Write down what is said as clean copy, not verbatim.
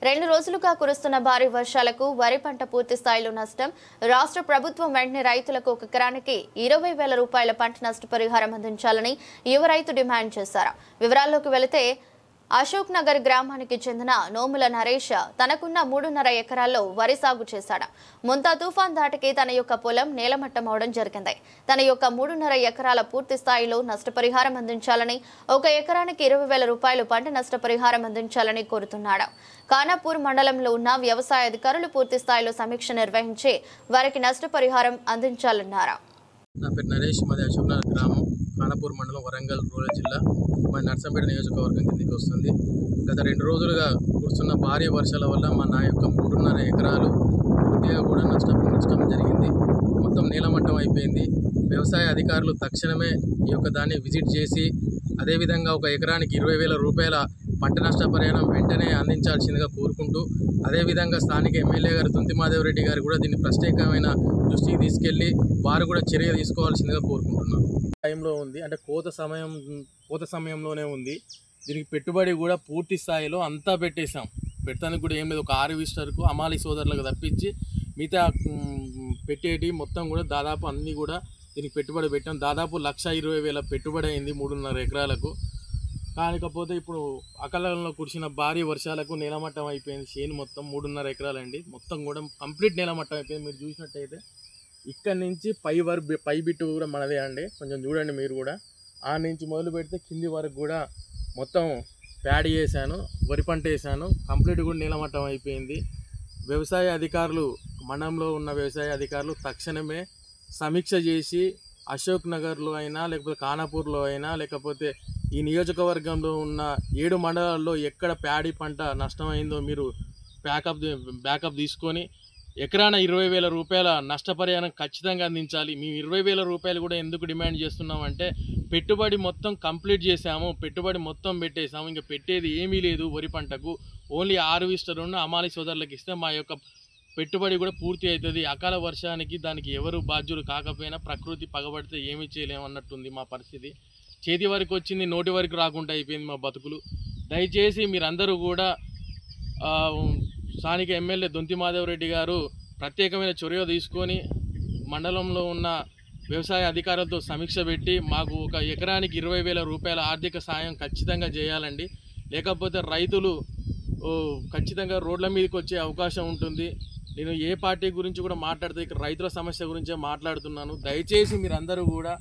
2 రోజులుగా కురుస్తున్న భారీ వర్షాలకు వరి పంట పూర్తి స్థాయిలో నష్టం. రాష్ట్ర ప్రభుత్వం వెంటనే రైతులకు ఒక ఎకరానికి 20,000 రూపాయల పంట నష్టపరిహారం అందించాలని యువ రైతు డిమాండ్ చేశారు. వివరాల్లోకి వెళితే అశోక్ నగర్ గ్రామానికి చెందిన నోముల నరేష్ తనకున్న 3.5 ఎకరాల్లో వరి సాగు చేశాడు. ముంతా తుఫాన్ దాటికి తన యొక్క పొలం నేలమట్టం అవడం జరిగింది. తన యొక్క 3.5 ఎకరాల పూర్తి స్థాయిలో నష్టపరిహారం అందించాలని, ఒక ఎకరానికి 20,000 రూపాయలు పంట నష్టపరిహారం అందించాలని కోరుతున్నాడు. ఖానాపూర్ మండలంలో ఉన్న వ్యవసాయ అధికారులు పూర్తి స్థాయిలో సమీక్ష నిర్వహించి వారికి నష్టపరిహారం అందించాలన్నారు. నా పేరు నరేష్, మాది అశోక్ నగర్ గ్రామం, ఖానాపూర్ మండలం, వరంగల్ రూరల్ జిల్లా, మాది నర్సంపేట నియోజకవర్గం కిందికి వస్తుంది. గత 2 రోజులుగా కురుస్తున్న భారీ వర్షాల వల్ల నా యొక్క 3.5 ఎకరాలు పూర్తిగా కూడా నష్టం జరిగింది. మొత్తం నేలమట్టం అయిపోయింది. వ్యవసాయ అధికారులు తక్షణమే ఈ యొక్క దాన్ని విజిట్ చేసి అదేవిధంగా ఒక ఎకరానికి 20,000 రూపాయల పంట నష్టపరిహారం వెంటనే అందించాల్సిందిగా కోరుకుంటూ, అదేవిధంగా స్థానిక ఎమ్మెల్యే గారు దుంతిమాదేవ్ రెడ్డి గారు కూడా దీన్ని ప్రత్యేకమైన దృష్టికి తీసుకెళ్లి వారు కూడా చర్య తీసుకోవాల్సిందిగా కోరుకుంటున్నాను. టైంలో ఉంది, అంటే కోత సమయంలోనే ఉంది. దీనికి పెట్టుబడి కూడా పూర్తి స్థాయిలో అంతా పెట్టేశాం. పెట్టడానికి కూడా ఏం లేదు. ఒక హార్వెస్టర్కు అమాలి సోదరులకు తప్పించి మిగతా పెట్టేటి మొత్తం కూడా దాదాపు అన్నీ కూడా దీనికి పెట్టుబడి పెట్టాం. దాదాపు 1,20,000 పెట్టుబడి అయింది 3.5 ఎకరాలకు. కాకపోతే ఇప్పుడు అకాలంలో కురిసిన భారీ వర్షాలకు నేలమట్టం అయిపోయింది. చేను మొత్తం 3.5 ఎకరాలండి, మొత్తం కూడా కంప్లీట్ నేలమట్టం అయిపోయింది. మీరు చూసినట్టయితే ఇక్కడ నుంచి పై బిట్టు కూడా మనదే అండి, కొంచెం చూడండి మీరు కూడా. ఆ నుంచి మొదలు పెడితే కింది వరకు కూడా మొత్తం ప్యాడ్ చేశాను, వరి పంట వేసాను, కంప్లీట్ కూడా నేలమట్టం అయిపోయింది. వ్యవసాయ అధికారులు, మండలంలో ఉన్న వ్యవసాయ అధికారులు తక్షణమే సమీక్ష చేసి అశోక్ నగర్లో అయినా, లేకపోతే ఖానాపూర్లో అయినా, లేకపోతే ఈ నియోజకవర్గంలో ఉన్న 7 మండలాల్లో ఎక్కడ ప్యాడీ పంట నష్టమైందో మీరు బ్యాకప్ తీసుకొని ఎకరాన 20,000 రూపాయల నష్టపరిహారం ఖచ్చితంగా అందించాలి. మేము 20,000 రూపాయలు కూడా ఎందుకు డిమాండ్ చేస్తున్నామంటే, పెట్టుబడి మొత్తం కంప్లీట్ చేసాము, పెట్టుబడి మొత్తం పెట్టేసాము, ఇంకా పెట్టేది ఏమీ లేదు. వరి పంటకు ఓన్లీ హార్వెస్టర్ ఉన్న అమాలి సోదరులకు ఇస్తే మా యొక్క పెట్టుబడి కూడా పూర్తి అవుతుంది. అకాల వర్షానికి దానికి ఎవరు బాధ్యులు కాకపోయినా ప్రకృతి పగబడితే ఏమీ చేయలేమన్నట్టుంది మా పరిస్థితి. చేతి వరకు వచ్చింది, నోటి వరకు రాకుండా అయిపోయింది మా బతుకులు. దయచేసి మీరందరూ కూడా స్థానిక ఎమ్మెల్యే దుంతిమాదేవ్ రెడ్డి గారు ప్రత్యేకమైన చొరవ తీసుకొని మండలంలో ఉన్న వ్యవసాయ అధికారులతో సమీక్ష పెట్టి మాకు ఒక ఎకరానికి 20,000 రూపాయల ఆర్థిక సాయం ఖచ్చితంగా చేయాలండి. లేకపోతే రైతులు ఖచ్చితంగా రోడ్ల మీదకి వచ్చే అవకాశం ఉంటుంది. నేను ఏ పార్టీ గురించి కూడా మాట్లాడితే ఇక్కడ రైతుల సమస్య గురించే మాట్లాడుతున్నాను. దయచేసి మీరందరూ కూడా